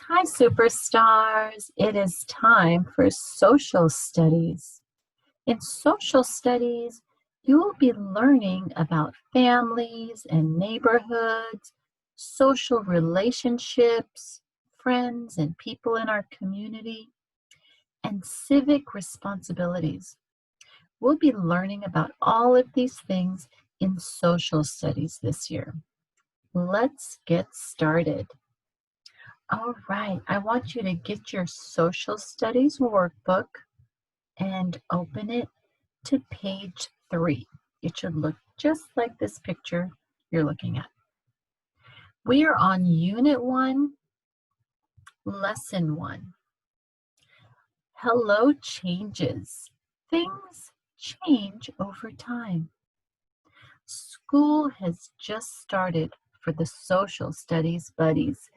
Hi, superstars. It is time for social studies. In social studies, you will be learning about families and neighborhoods, social relationships, friends and people in our community, and civic responsibilities. We'll be learning about all of these things in social studies this year. Let's get started. All right, I want you to get your social studies workbook and open it to page 3. It should look just like this picture you're looking at. We are on Unit 1, Lesson 1. Hello changes. Things change over time. School has just started for the social studies buddies.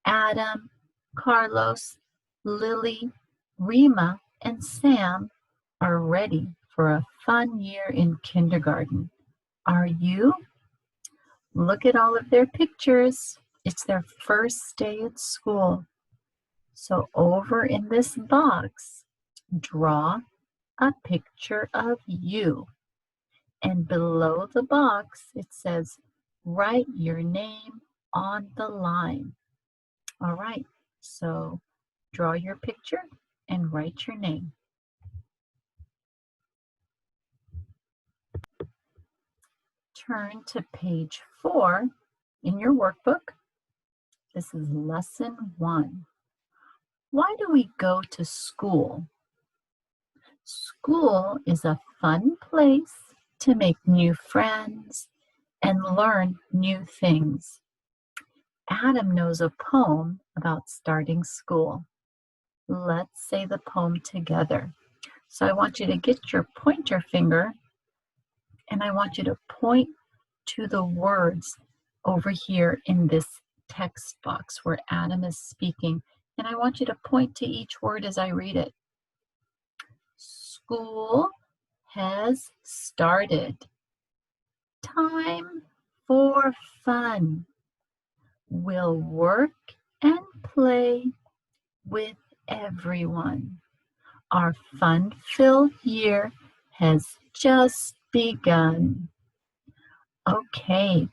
Adam, Carlos, Lily, Rima, and Sam are ready for a fun year in kindergarten. Are you? Look at all of their pictures. It's their first day at school. So over in this box, draw a picture of you. And below the box, it says, write your name on the line. All right, so draw your picture and write your name. Turn to page 4 in your workbook. This is lesson 1. Why do we go to school? School is a fun place to make new friends and learn new things. Adam knows a poem about starting school. Let's say the poem together. So I want you to get your pointer finger and I want you to point to the words over here in this text box where Adam is speaking. And I want you to point to each word as I read it. School has started. Time for fun. We'll work and play with everyone. Our fun-filled year has just begun. Okay,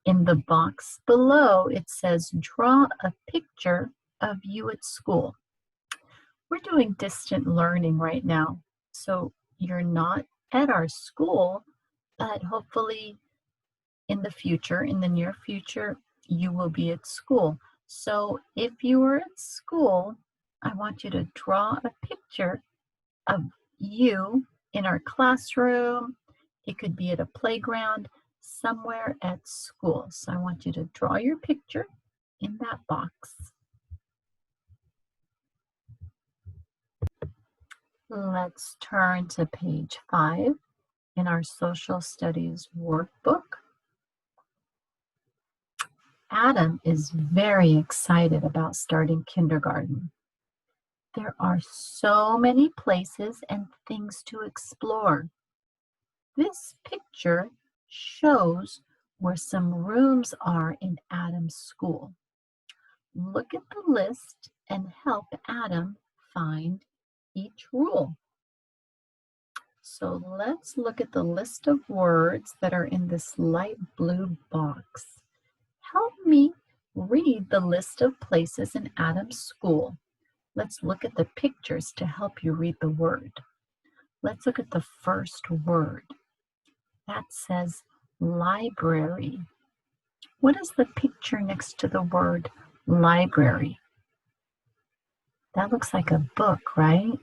in the box below, it says draw a picture of you at school. We're doing distant learning right now, so you're not at our school, but hopefully in the future, in the near future, you will be at school. So if you are at school, I want you to draw a picture of you in our classroom. It could be at a playground, somewhere at school. So I want you to draw your picture in that box. Let's turn to page 5 in our social studies workbook. Adam is very excited about starting kindergarten. There are so many places and things to explore. This picture shows where some rooms are in Adam's school. Look at the list and help Adam find each rule. So let's look at the list of words that are in this light blue box. Help me read the list of places in Adam's school. Let's look at the pictures to help you read the word. Let's look at the first word. That says library. What is the picture next to the word library? That looks like a book, right?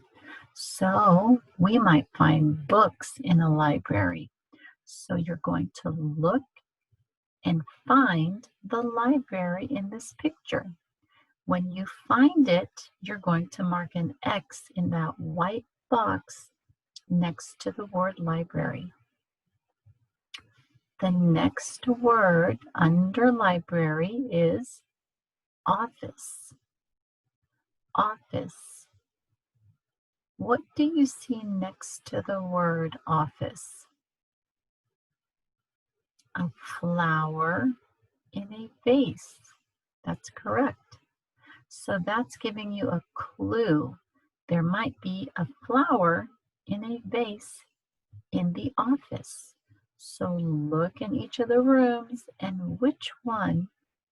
So we might find books in a library. So you're going to look and find the library in this picture. When you find it, you're going to mark an X in that white box next to the word library. The next word under library is office. Office. What do you see next to the word office? A flower in a vase. That's correct. So that's giving you a clue. There might be a flower in a vase in the office. So look in each of the rooms and which one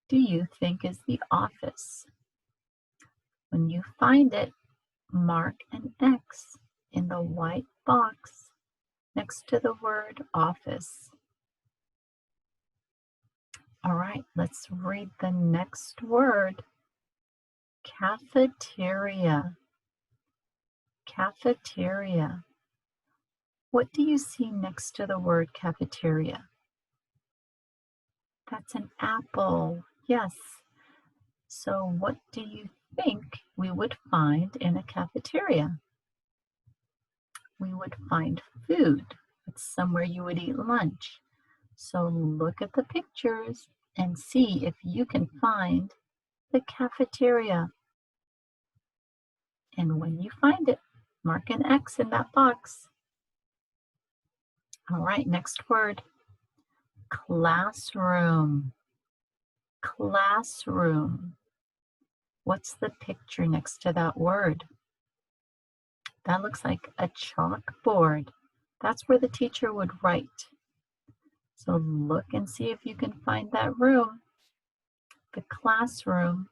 do you think is the office? When you find it, mark an X in the white box next to the word office. All right, let's read the next word. Cafeteria. Cafeteria. What do you see next to the word cafeteria? That's an apple. Yes. So what do you think we would find in a cafeteria? We would find food. It's somewhere you would eat lunch. So look at the pictures and see if you can find the cafeteria. And when you find it, mark an X in that box. All right, next word. Classroom. Classroom. What's the picture next to that word? That looks like a chalkboard. That's where the teacher would write. So look and see if you can find that room, the classroom.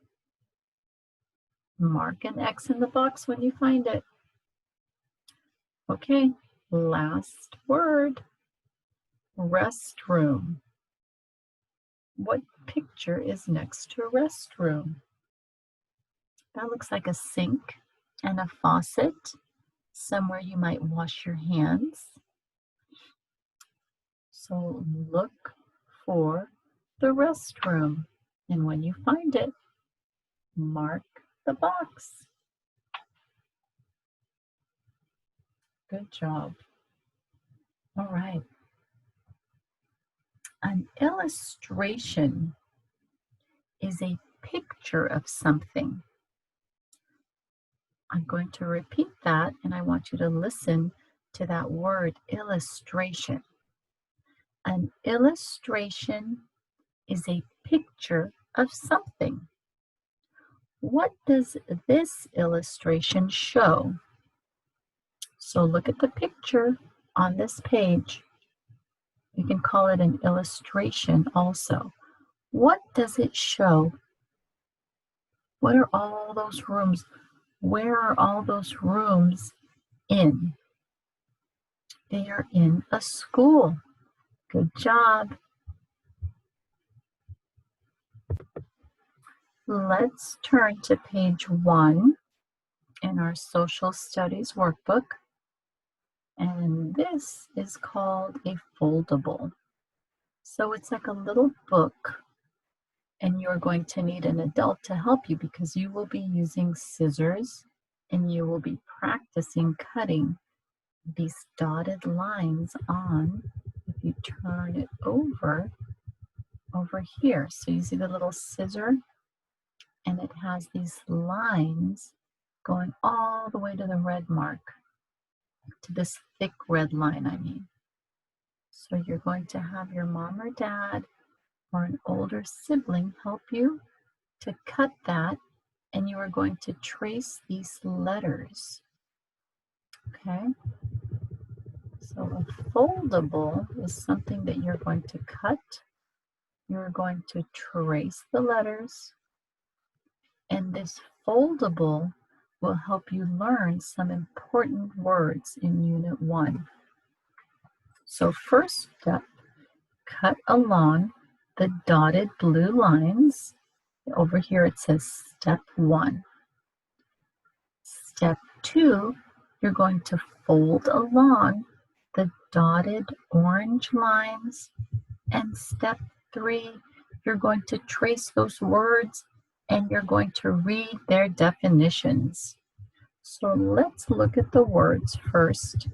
Mark an X in the box when you find it. Okay, last word, restroom. What picture is next to restroom? That looks like a sink and a faucet, somewhere you might wash your hands. So look for the restroom, and when you find it, mark the box. Good job. All right. An illustration is a picture of something. I'm going to repeat that, and I want you to listen to that word, illustration. An illustration is a picture of something. What does this illustration show? So look at the picture on this page. You can call it an illustration also. What does it show? What are all those rooms? Where are all those rooms in? They are in a school. Good job. Let's turn to page 1 in our social studies workbook. And this is called a foldable. So it's like a little book, and you're going to need an adult to help you because you will be using scissors and you will be practicing cutting these dotted lines on. If you turn it over here, so you see the little scissor, and it has these lines going all the way to the red mark, to this thick red line, I mean. So you're going to have your mom or dad or an older sibling help you to cut that, and you are going to trace these letters. Okay? So a foldable is something that you're going to cut. You're going to trace the letters, and this foldable will help you learn some important words in Unit 1. So first step, cut along the dotted blue lines. Over here it says step 1. Step 2, you're going to fold along the dotted orange lines. And step 3, you're going to trace those words and you're going to read their definitions. So let's look at the words first.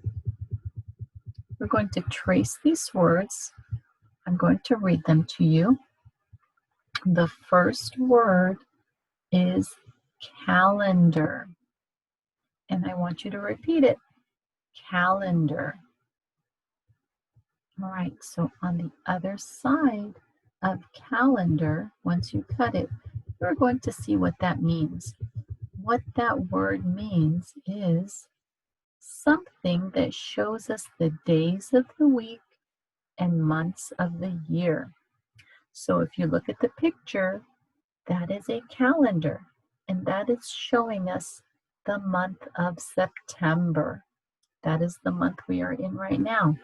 We're going to trace these words. I'm going to read them to you. The first word is calendar. And I want you to repeat it. Calendar. All right, so on the other side of calendar, once you cut it, We're going to see what that means. What that word means is something that shows us the days of the week and months of the year. So if you look at the picture, that is a calendar, and that is showing us the month of September. That is the month we are in right now.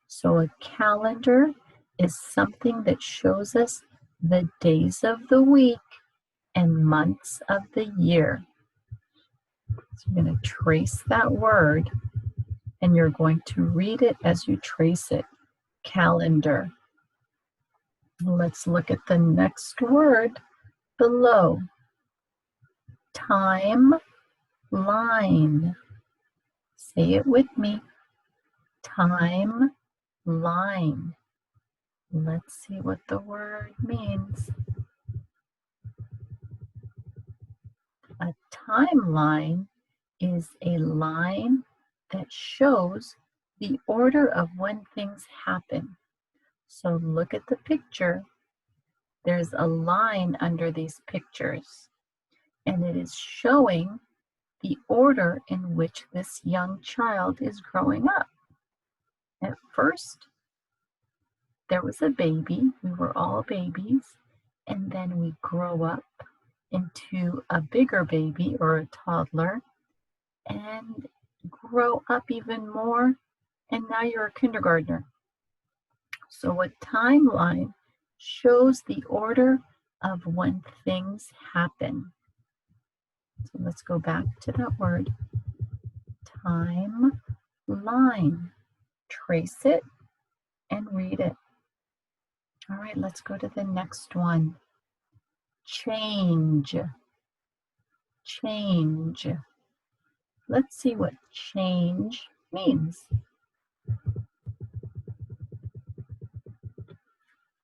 So a calendar is something that shows us the days of the week and months of the year. So you're going to trace that word, and you're going to read it as you trace it. Calendar. Let's look at the next word below. Timeline. Say it with me. Timeline. Let's see what the word means. A timeline is a line that shows the order of when things happen. So look at the picture. There's a line under these pictures, and it is showing the order in which this young child is growing up. At first, there was a baby. We were all babies, and then we grow up into a bigger baby or a toddler and grow up even more, and now you're a kindergartner. So a timeline shows the order of when things happen. So let's go back to that word. Timeline. Trace it and read it. All right, let's go to the next one. Change. Change. Let's see what change means.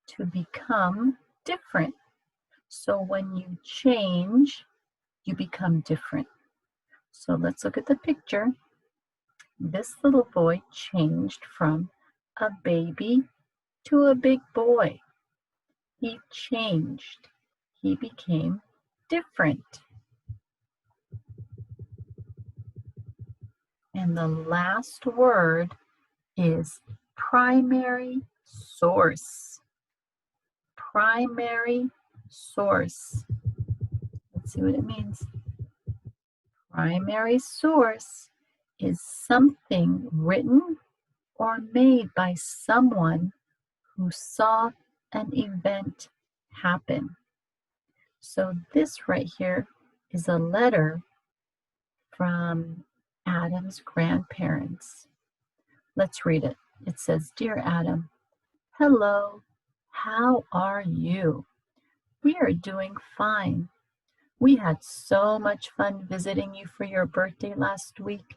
To become different. So when you change, you become different. So let's look at the picture. This little boy changed from a baby to a big boy. He changed. He became different. And the last word is primary source. Primary source. Let's see what it means. Primary source is something written or made by someone who saw an event happen. So this right here is a letter from Adam's grandparents. Let's read it. It says, "Dear Adam, hello, how are you? We are doing fine. We had so much fun visiting you for your birthday last week.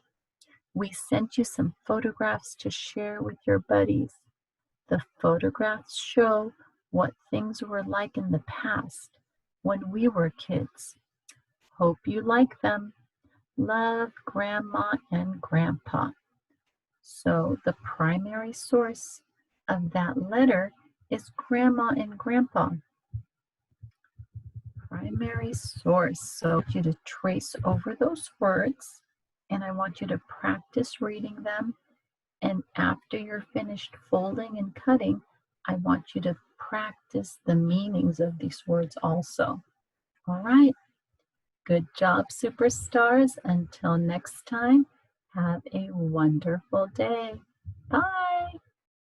We sent you some photographs to share with your buddies. The photographs show what things were like in the past when we were kids. Hope you like them. Love, Grandma and Grandpa." So the primary source of that letter is Grandma and Grandpa. Primary source. So I want you to trace over those words, and I want you to practice reading them. And after you're finished folding and cutting, I want you to practice the meanings of these words also. All right. Good job, superstars. Until next time, have a wonderful day. Bye.